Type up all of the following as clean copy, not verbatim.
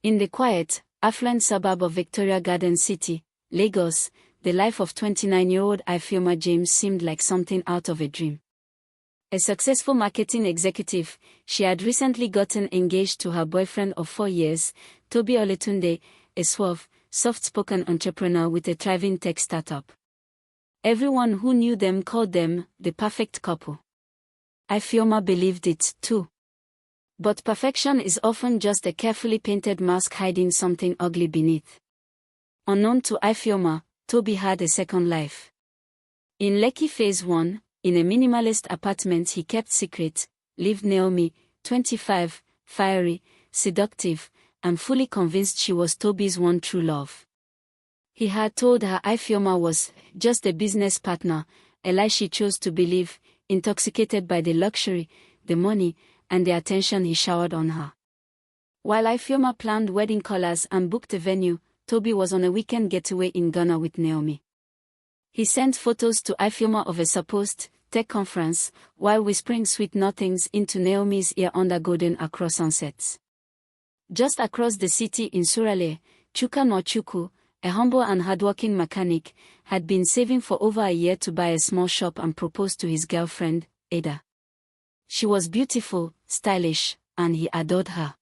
In the quiet, affluent suburb of Victoria Garden City, Lagos, the life of 29-year-old Ifeoma James seemed like something out of a dream. A successful marketing executive, she had recently gotten engaged to her boyfriend of 4 years, Toby Oletunde, a suave, soft-spoken entrepreneur with a thriving tech startup. Everyone who knew them called them the perfect couple. Ifeoma believed it, too. But perfection is often just a carefully painted mask hiding something ugly beneath. Unknown to Ifeoma, Toby had a second life. In Lekki Phase 1, in a minimalist apartment he kept secret, lived Naomi, 25, fiery, seductive, and fully convinced she was Toby's one true love. He had told her Ifeoma was just a business partner, a lie she chose to believe, intoxicated by the luxury, the money, and the attention he showered on her. While Ifeoma planned wedding colors and booked a venue, Toby was on a weekend getaway in Ghana with Naomi. He sent photos to Ifeoma of a supposed tech conference, while whispering sweet nothings into Naomi's ear under golden Accra sunsets. Just across the city in Surale, Chuka Nwachukwu, a humble and hardworking mechanic, had been saving for over a year to buy a small shop and propose to his girlfriend, Ada. She was beautiful, stylish, and he adored her.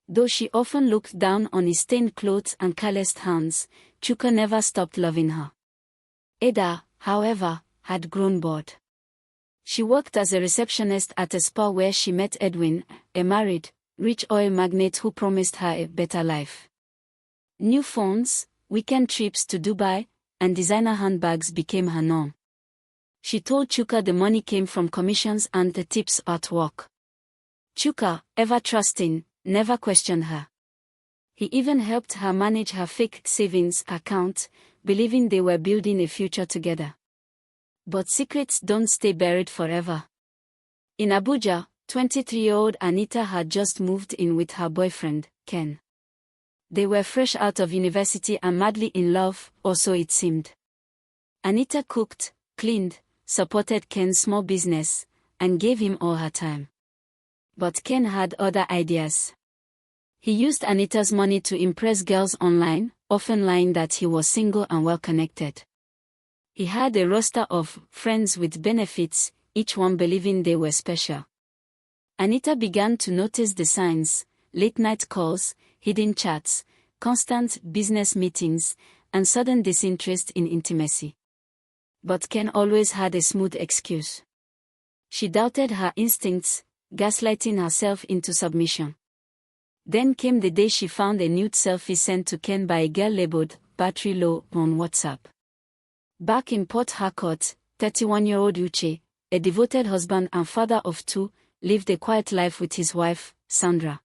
Though she often looked down on his stained clothes and calloused hands, Chuka never stopped loving her. Ada, however, had grown bored. She worked as a receptionist at a spa where she met Edwin, a married, rich oil magnate who promised her a better life. New phones, weekend trips to Dubai, and designer handbags became her norm. She told Chuka the money came from commissions and the tips at work. Chuka, ever trusting, never questioned her. He even helped her manage her fake savings account, believing they were building a future together. But secrets don't stay buried forever. In Abuja, 23-year-old Anita had just moved in with her boyfriend, Ken. They were fresh out of university and madly in love, or so it seemed. Anita cooked, cleaned, supported Ken's small business, and gave him all her time. But Ken had other ideas. He used Anita's money to impress girls online, often lying that he was single and well-connected. He had a roster of friends with benefits, each one believing they were special. Anita began to notice the signs: late-night calls, hidden chats, constant business meetings, and sudden disinterest in intimacy. But Ken always had a smooth excuse. She doubted her instincts, gaslighting herself into submission. Then came the day she found a nude selfie sent to Ken by a girl labeled "battery low" on WhatsApp. Back in Port Harcourt, 31-year-old Uche, a devoted husband and father of 2, lived a quiet life with his wife, Sandra.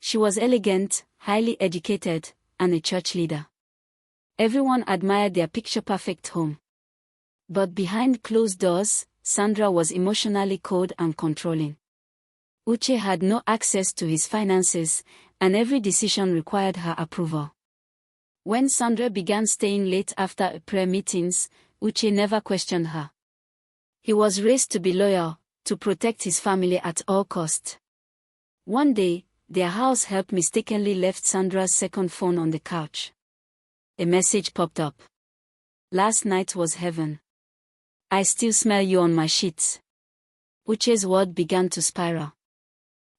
She was elegant, highly educated, and a church leader. Everyone admired their picture-perfect home. But behind closed doors, Sandra was emotionally cold and controlling. Uche had no access to his finances, and every decision required her approval. When Sandra began staying late after prayer meetings, Uche never questioned her. He was raised to be loyal, to protect his family at all costs. One day, their house help mistakenly left Sandra's second phone on the couch. A message popped up. "Last night was heaven. I still smell you on my sheets." Uche's world began to spiral.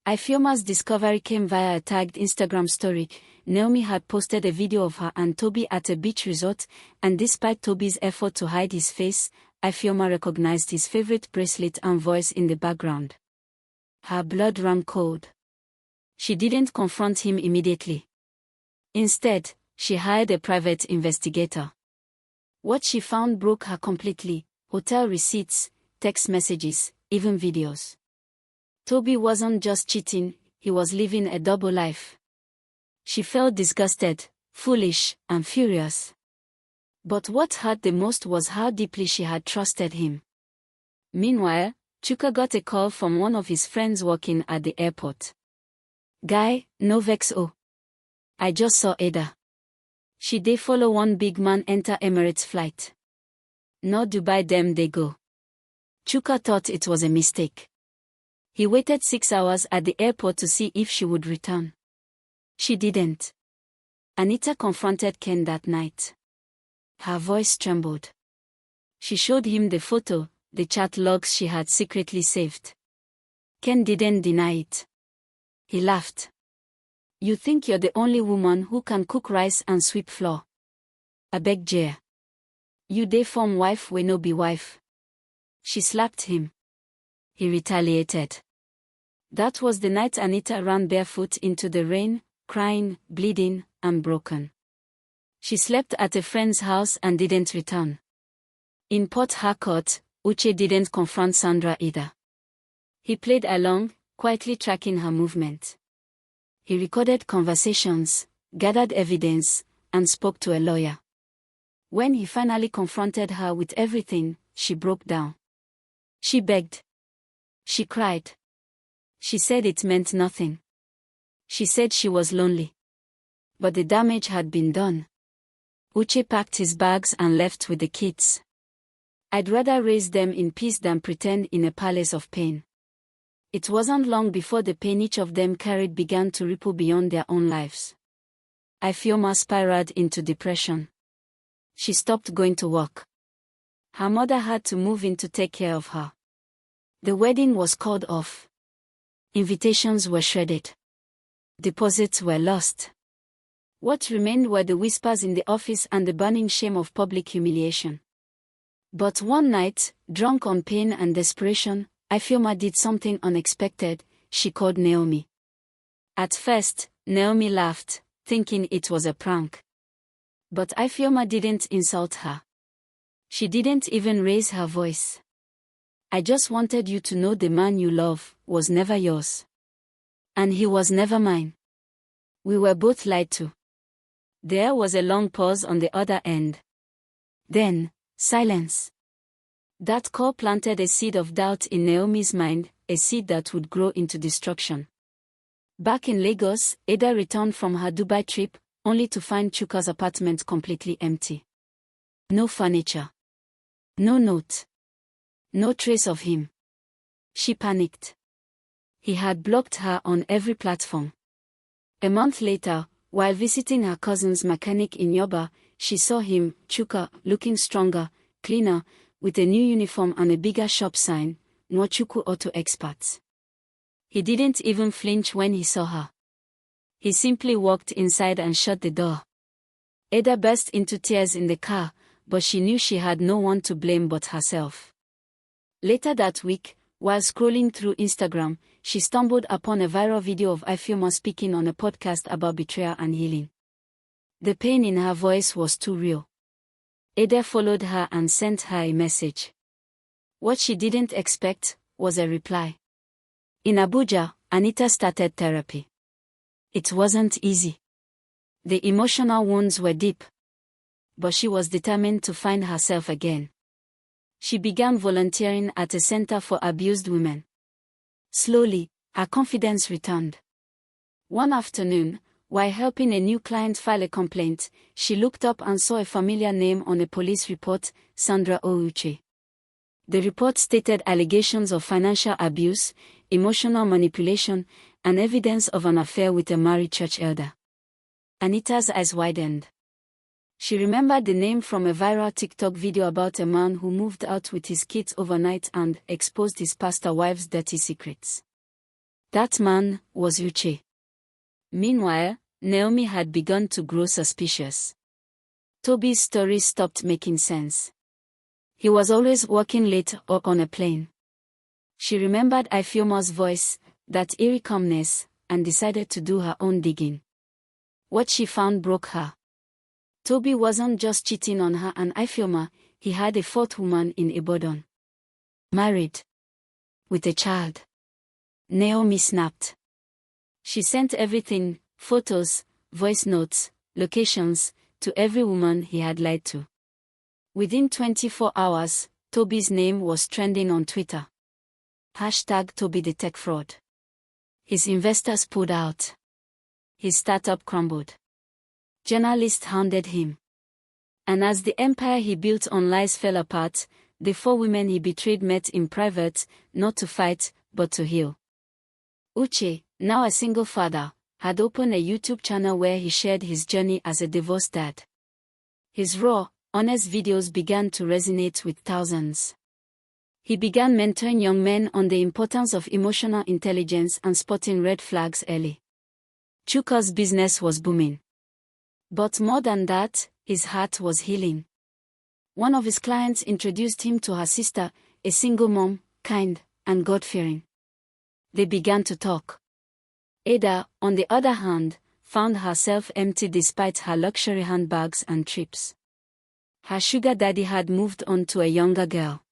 Ifeoma's discovery came via a tagged Instagram story. Naomi had posted a video of her and Toby at a beach resort, and despite Toby's effort to hide his face, Ifeoma recognized his favorite bracelet and voice in the background. Her blood ran cold. She didn't confront him immediately. Instead, she hired a private investigator. What she found broke her completely: hotel receipts, text messages, even videos. Toby wasn't just cheating, he was living a double life. She felt disgusted, foolish, and furious. But what hurt the most was how deeply she had trusted him. Meanwhile, Chuka got a call from one of his friends working at the airport. "Guy, no vex o. I just saw Ada. She dey follow one big man enter Emirates flight. No Dubai dem they go." Chuka thought it was a mistake. He waited 6 hours at the airport to see if she would return. She didn't. Anita confronted Ken that night. Her voice trembled. She showed him the photo, the chat logs she had secretly saved. Ken didn't deny it. He laughed. You think you're the only woman who can cook rice and sweep floor? I beg Jay. You dey form wife we no be wife. She slapped him. He retaliated. That was the night Anita ran barefoot into the rain, crying, bleeding, and broken. She slept at a friend's house and didn't return. In Port Harcourt, Uche didn't confront Sandra either. He played along, quietly tracking her movement. He recorded conversations, gathered evidence, and spoke to a lawyer. When he finally confronted her with everything, she broke down. She begged. She cried. She said it meant nothing. She said she was lonely. But the damage had been done. Uche packed his bags and left with the kids. I'd rather raise them in peace than pretend in a palace of pain. It wasn't long before the pain each of them carried began to ripple beyond their own lives. Ifeoma spiraled into depression. She stopped going to work. Her mother had to move in to take care of her. The wedding was called off. Invitations were shredded. Deposits were lost. What remained were the whispers in the office and the burning shame of public humiliation. But one night, drunk on pain and desperation, Ifeoma did something unexpected. She called Naomi. At first, Naomi laughed, thinking it was a prank. But Ifeoma didn't insult her. She didn't even raise her voice. I just wanted you to know the man you love was never yours. And he was never mine. We were both lied to. There was a long pause on the other end. Then, silence. That call planted a seed of doubt in Naomi's mind, a seed that would grow into destruction. Back in Lagos, Ada returned from her Dubai trip, only to find Chuka's apartment completely empty. No furniture. No note. No trace of him. She panicked. He had blocked her on every platform. A month later, while visiting her cousin's mechanic in Yoba, she saw him, Chuka, looking stronger, cleaner, with a new uniform and a bigger shop sign, Nwachuku Auto Experts. He didn't even flinch when he saw her. He simply walked inside and shut the door. Ada burst into tears in the car, but she knew she had no one to blame but herself. Later that week, while scrolling through Instagram, she stumbled upon a viral video of Ifeoma speaking on a podcast about betrayal and healing. The pain in her voice was too real. Ada followed her and sent her a message. What she didn't expect was a reply. In Abuja, Anita started therapy. It wasn't easy. The emotional wounds were deep. But she was determined to find herself again. She began volunteering at a center for abused women. Slowly, her confidence returned. One afternoon, while helping a new client file a complaint, she looked up and saw a familiar name on a police report, Sandra Ouche. The report stated allegations of financial abuse, emotional manipulation, and evidence of an affair with a married church elder. Anita's eyes widened. She remembered the name from a viral TikTok video about a man who moved out with his kids overnight and exposed his pastor wife's dirty secrets. That man was Uche. Meanwhile, Naomi had begun to grow suspicious. Toby's story stopped making sense. He was always working late or on a plane. She remembered Ifeoma's voice, that eerie calmness, and decided to do her own digging. What she found broke her. Toby wasn't just cheating on her and Ifeoma, he had a fourth woman in Ibadan. Married. With a child. Naomi snapped. She sent everything, photos, voice notes, locations, to every woman he had lied to. Within 24 hours, Toby's name was trending on Twitter. #Toby the Tech Fraud. His investors pulled out. His startup crumbled. Journalists hounded him. And as the empire he built on lies fell apart, the 4 women he betrayed met in private, not to fight, but to heal. Uche, now a single father, had opened a YouTube channel where he shared his journey as a divorced dad. His raw, honest videos began to resonate with thousands. He began mentoring young men on the importance of emotional intelligence and spotting red flags early. Chuka's business was booming. But more than that, his heart was healing. One of his clients introduced him to her sister, a single mom, kind, and God-fearing. They began to talk. Ada, on the other hand, found herself empty despite her luxury handbags and trips. Her sugar daddy had moved on to a younger girl.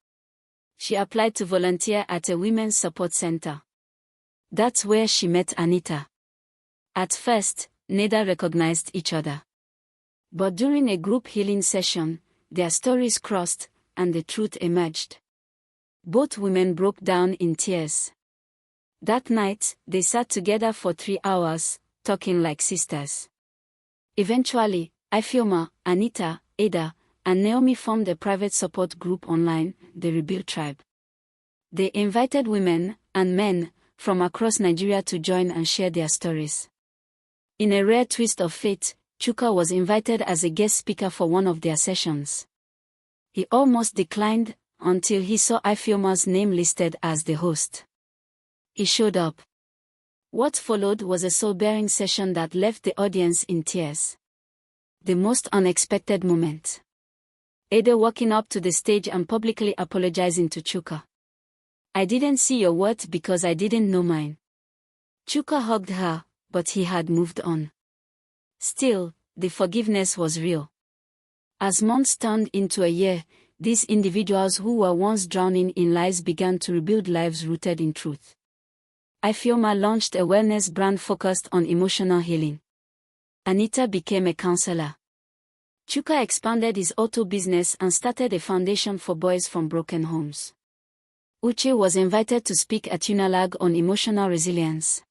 She applied to volunteer at a women's support center. That's where she met Anita. At first, neither recognized each other. But during a group healing session, their stories crossed, and the truth emerged. Both women broke down in tears. That night, they sat together for 3 hours, talking like sisters. Eventually, Ifeoma, Anita, Ada, and Naomi formed a private support group online, the Rebuild Tribe. They invited women and men from across Nigeria to join and share their stories. In a rare twist of fate, Chuka was invited as a guest speaker for one of their sessions. He almost declined until he saw Ifeoma's name listed as the host. He showed up. What followed was a soul-bearing session that left the audience in tears. The most unexpected moment. Ada walking up to the stage and publicly apologizing to Chuka. "I didn't see your worth because I didn't know mine." Chuka hugged her, but he had moved on. Still, the forgiveness was real. As months turned into a year, these individuals who were once drowning in lies began to rebuild lives rooted in truth. Ifeoma launched a wellness brand focused on emotional healing. Anita became a counselor. Chuka expanded his auto business and started a foundation for boys from broken homes. Uche was invited to speak at Unilag on emotional resilience.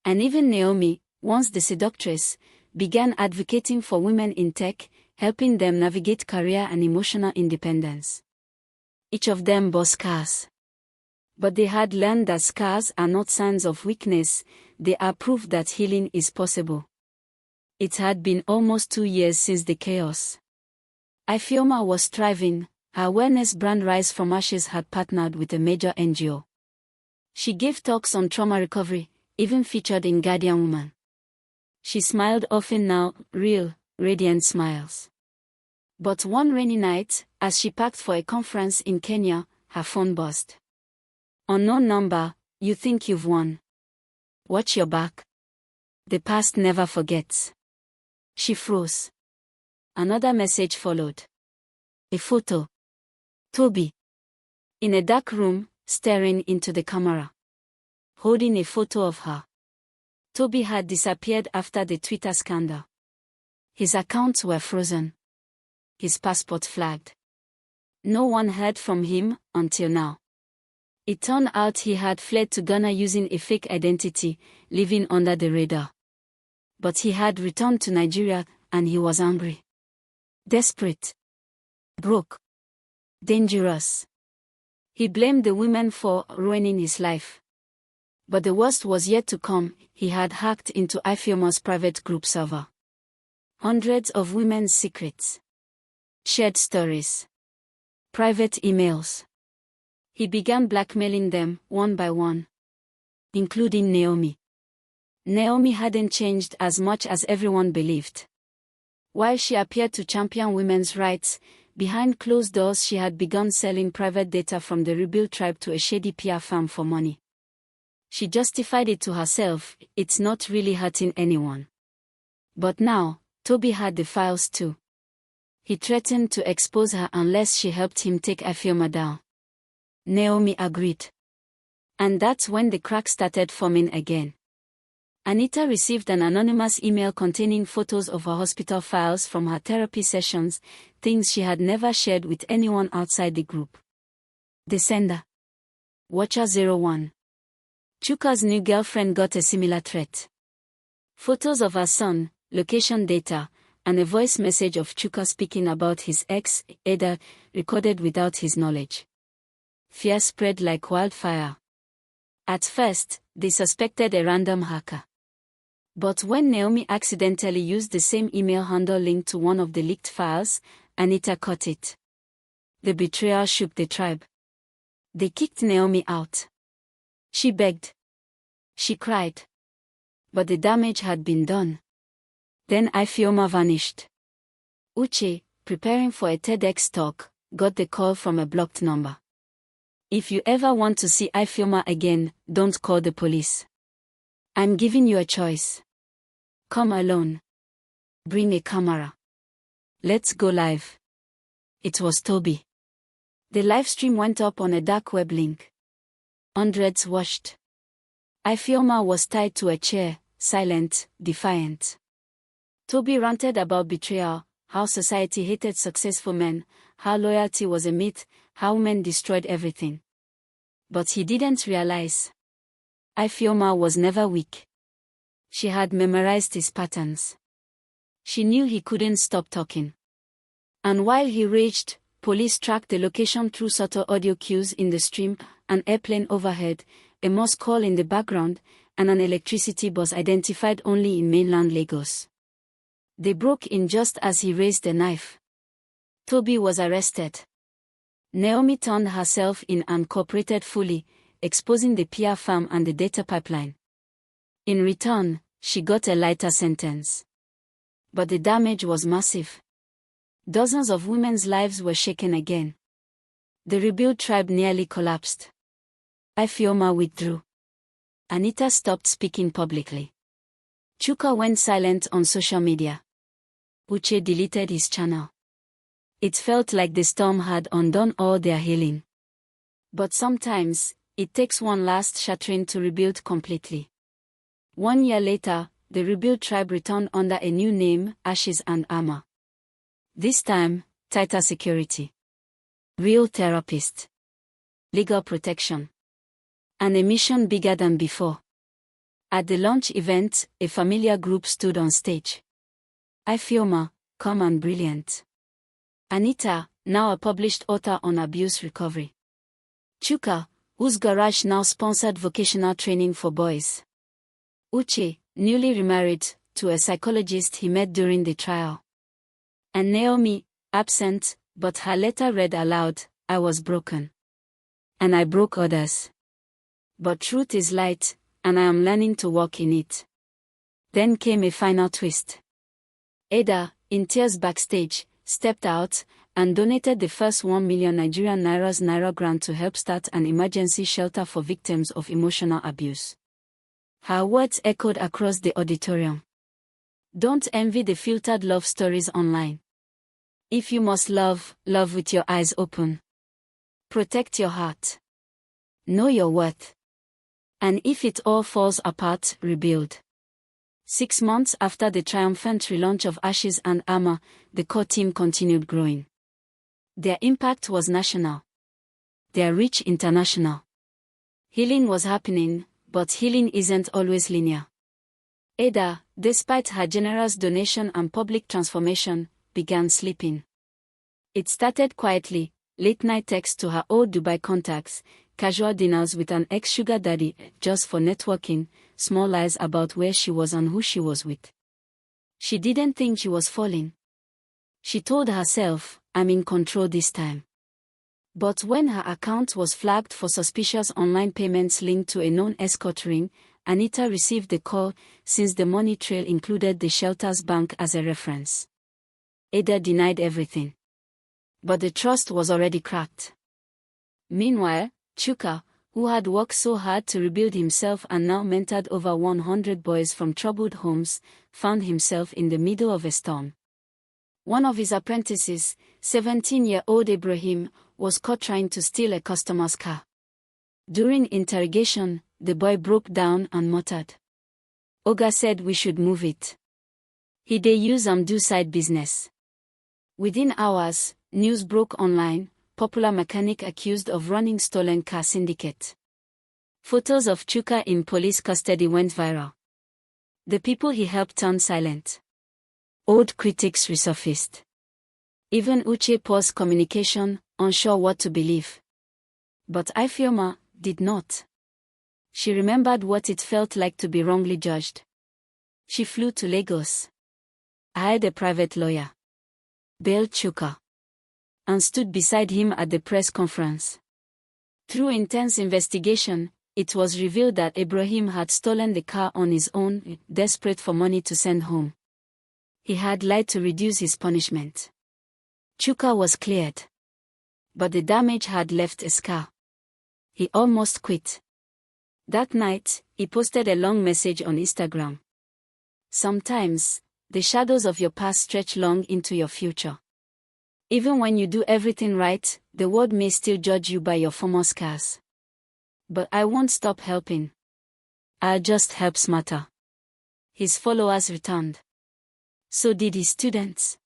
And even Naomi, once the seductress, began advocating for women in tech, helping them navigate career and emotional independence. Each of them bore scars. But they had learned that scars are not signs of weakness, they are proof that healing is possible. It had been almost 2 years since the chaos. Ifeoma was thriving, her wellness brand Rise from Ashes had partnered with a major NGO. She gave talks on trauma recovery, even featured in Guardian Woman. She smiled often now, real, radiant smiles. But one rainy night, as she packed for a conference in Kenya, her phone buzzed. "Unknown number, you think you've won. Watch your back. The past never forgets." She froze. Another message followed. A photo. Toby. In a dark room, staring into the camera. Holding a photo of her. Toby had disappeared after the Twitter scandal. His accounts were frozen. His passport flagged. No one heard from him until now. It turned out he had fled to Ghana using a fake identity, living under the radar. But he had returned to Nigeria, and he was angry. Desperate. Broke. Dangerous. He blamed the women for ruining his life. But the worst was yet to come. He had hacked into Ifeoma's private group server. Hundreds of women's secrets. Shared stories. Private emails. He began blackmailing them, one by one. Including Naomi. Naomi hadn't changed as much as everyone believed. While she appeared to champion women's rights, behind closed doors she had begun selling private data from the Rebuild Tribe to a shady PR firm for money. She justified it to herself, "It's not really hurting anyone." But now, Toby had the files too. He threatened to expose her unless she helped him take Ifeoma down. Naomi agreed. And that's when the cracks started forming again. Anita received an anonymous email containing photos of her hospital files from her therapy sessions, things she had never shared with anyone outside the group. The sender. Watcher01. Chuka's new girlfriend got a similar threat. Photos of her son, location data, and a voice message of Chuka speaking about his ex, Ada, recorded without his knowledge. Fear spread like wildfire. At first, they suspected a random hacker. But when Naomi accidentally used the same email handle linked to one of the leaked files, Anita caught it. The betrayal shook the tribe. They kicked Naomi out. She begged. She cried. But the damage had been done. Then Ifeoma vanished. Uche, preparing for a TEDx talk, got the call from a blocked number. If you ever want to see Ifeoma again, don't call the police. I'm giving you a choice. Come alone. Bring a camera. Let's go live. It was Toby. The live stream went up on a dark web link. Hundreds watched. Ifeoma was tied to a chair, silent, defiant. Toby ranted about betrayal, how society hated successful men, how loyalty was a myth, how men destroyed everything. But he didn't realize. Ifeoma was never weak. She had memorized his patterns. She knew he couldn't stop talking. And while he raged, police tracked the location through subtle audio cues in the stream, an airplane overhead, a Morse call in the background, and an electricity bus identified only in mainland Lagos. They broke in just as he raised the knife. Toby was arrested. Naomi turned herself in and cooperated fully, exposing the PR farm and the data pipeline. In return, she got a lighter sentence. But the damage was massive. Dozens of women's lives were shaken again. The rebuilt tribe nearly collapsed. Ifeoma withdrew. Anita stopped speaking publicly. Chuka went silent on social media. Uche deleted his channel. It felt like the storm had undone all their healing. But sometimes, it takes one last shattering to rebuild completely. 1 year later, the rebuilt tribe returned under a new name, Ashes and Armor. This time, tighter security. Real therapist. Legal protection. And a mission bigger than before. At the launch event, a familiar group stood on stage. Ifeoma, calm and brilliant. Anita, now a published author on abuse recovery. Chuka, whose garage now sponsored vocational training for boys. Uche, newly remarried, to a psychologist he met during the trial. And Naomi, absent, but her letter read aloud, I was broken. And I broke others. But truth is light, and I am learning to walk in it. Then came a final twist. Ada, in tears backstage, stepped out, and donated the first 1 million Nigerian naira grant to help start an emergency shelter for victims of emotional abuse. Her words echoed across the auditorium. Don't envy the filtered love stories online. If you must love, love with your eyes open. Protect your heart. Know your worth. And if it all falls apart, rebuild. 6 months after the triumphant relaunch of Ashes and Armor, the core team continued growing. Their impact was national. Their reach international. Healing was happening, but healing isn't always linear. Ada, despite her generous donation and public transformation, began sleeping. It started quietly, late-night texts to her old Dubai contacts, casual dinners with an ex-sugar daddy just for networking, small lies about where she was and who she was with. She didn't think she was falling. She told herself, I'm in control this time. But when her account was flagged for suspicious online payments linked to a known escort ring, Anita received the call, since the money trail included the shelter's bank as a reference. Ada denied everything. But the trust was already cracked. Meanwhile, Chuka, who had worked so hard to rebuild himself and now mentored over 100 boys from troubled homes, found himself in the middle of a storm. One of his apprentices, 17-year-old Ibrahim, was caught trying to steal a customer's car. During interrogation, the boy broke down and muttered. Oga said we should move it. He dey use do side business. Within hours, news broke online, popular mechanic accused of running stolen car syndicate. Photos of Chuka in police custody went viral. The people he helped turned silent. Old critics resurfaced. Even Uche paused communication, unsure what to believe. But Ifeoma did not. She remembered what it felt like to be wrongly judged. She flew to Lagos, hired a private lawyer, bailed Chuka, and stood beside him at the press conference. Through intense investigation, it was revealed that Ibrahim had stolen the car on his own, desperate for money to send home. He had lied to reduce his punishment. Chuka was cleared, but the damage had left a scar. He almost quit. That night, he posted a long message on Instagram. Sometimes, the shadows of your past stretch long into your future. Even when you do everything right, the world may still judge you by your former scars. But I won't stop helping. I'll just help smarter. His followers returned. So did his students.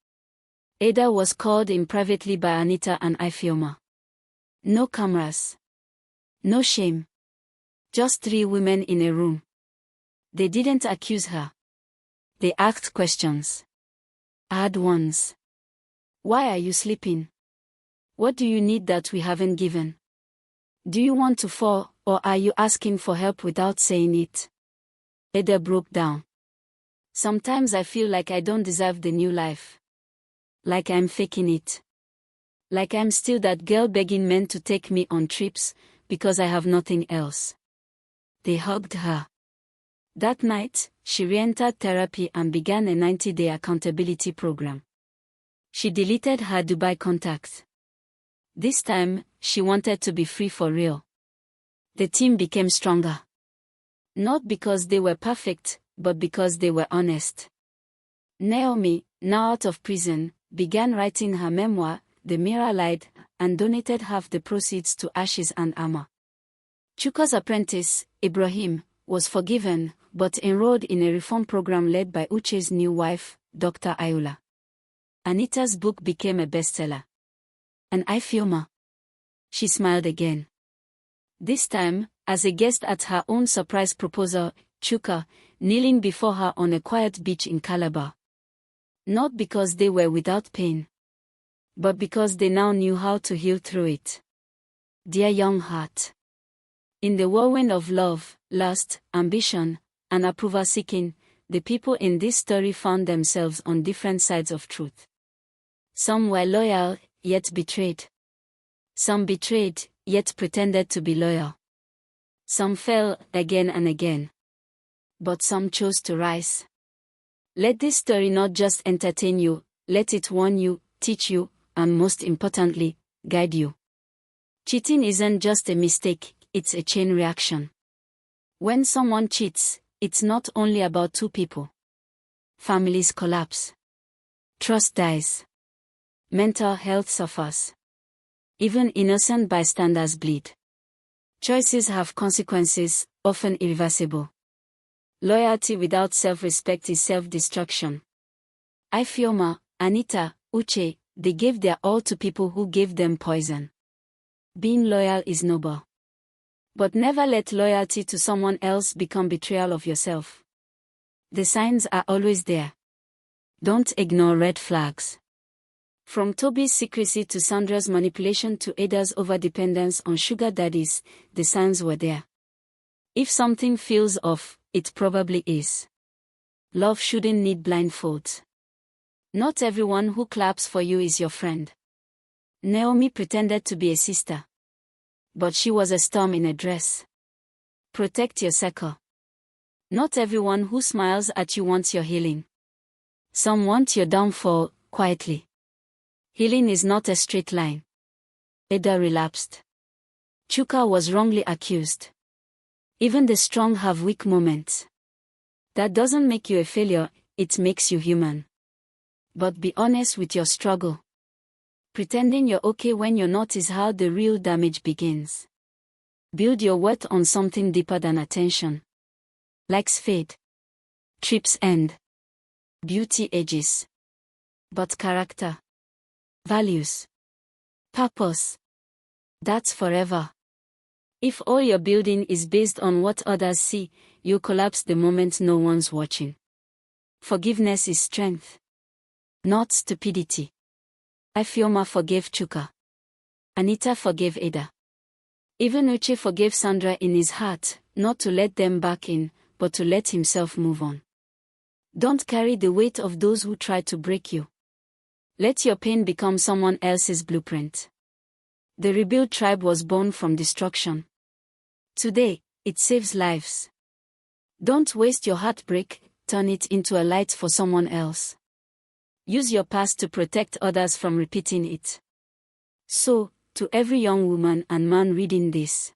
Ada was called in privately by Anita and Ifeoma. No cameras. No shame. Just 3 women in a room. They didn't accuse her. They asked questions. Hard ones. Why are you sleeping? What do you need that we haven't given? Do you want to fall, or are you asking for help without saying it? Ada broke down. Sometimes I feel like I don't deserve the new life. Like I'm faking it. Like I'm still that girl begging men to take me on trips, because I have nothing else. They hugged her. That night, she re-entered therapy and began a 90-day accountability program. She deleted her Dubai contacts. This time, she wanted to be free for real. The team became stronger. Not because they were perfect, but because they were honest. Naomi, now out of prison, began writing her memoir, The Mirror Lied, and donated half the proceeds to Ashes and Armor. Chuka's apprentice, Ibrahim, was forgiven, but enrolled in a reform program led by Uche's new wife, Dr. Ayula. Anita's book became a bestseller. And Ifeoma? She smiled again. This time, as a guest at her own surprise proposal, Chuka, kneeling before her on a quiet beach in Calabar. Not because they were without pain, but because they now knew how to heal through it. Dear young heart. In the whirlwind of love, lust, ambition, and approval-seeking, the people in this story found themselves on different sides of truth. Some were loyal, yet betrayed. Some betrayed, yet pretended to be loyal. Some fell again and again. But some chose to rise. Let this story not just entertain you, let it warn you, teach you, and most importantly, guide you. Cheating isn't just a mistake, it's a chain reaction. When someone cheats, it's not only about 2 people. Families collapse. Trust dies. Mental health suffers. Even innocent bystanders bleed. Choices have consequences, often irreversible. Loyalty without self-respect is self-destruction. Ifeoma, Anita, Uche, they gave their all to people who gave them poison. Being loyal is noble. But never let loyalty to someone else become betrayal of yourself. The signs are always there. Don't ignore red flags. From Toby's secrecy to Sandra's manipulation to Ada's overdependence on sugar daddies, the signs were there. If something feels off, it probably is. Love shouldn't need blindfolds. Not everyone who claps for you is your friend. Naomi pretended to be a sister. But she was a storm in a dress. Protect your circle. Not everyone who smiles at you wants your healing. Some want your downfall, quietly. Healing is not a straight line. Ada relapsed. Chuka was wrongly accused. Even the strong have weak moments. That doesn't make you a failure, it makes you human. But be honest with your struggle. Pretending you're okay when you're not is how the real damage begins. Build your worth on something deeper than attention. Likes fade. Trips end. Beauty ages. But character, values, purpose, that's forever. If all your building is based on what others see, you collapse the moment no one's watching. Forgiveness is strength, not stupidity. Ifeoma forgave Chuka. Anita forgave Ada. Even Uche forgave Sandra in his heart, not to let them back in, but to let himself move on. Don't carry the weight of those who try to break you. Let your pain become someone else's blueprint. The rebuild tribe was born from destruction. Today, it saves lives. Don't waste your heartbreak, turn it into a light for someone else. Use your past to protect others from repeating it. So, to every young woman and man reading this,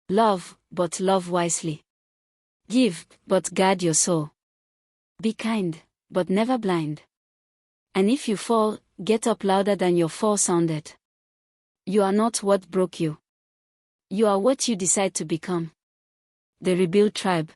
love, but love wisely. Give, but guard your soul. Be kind, but never blind. And if you fall, get up louder than your fall sounded. You are not what broke you. You are what you decide to become. The Rebuild Tribe.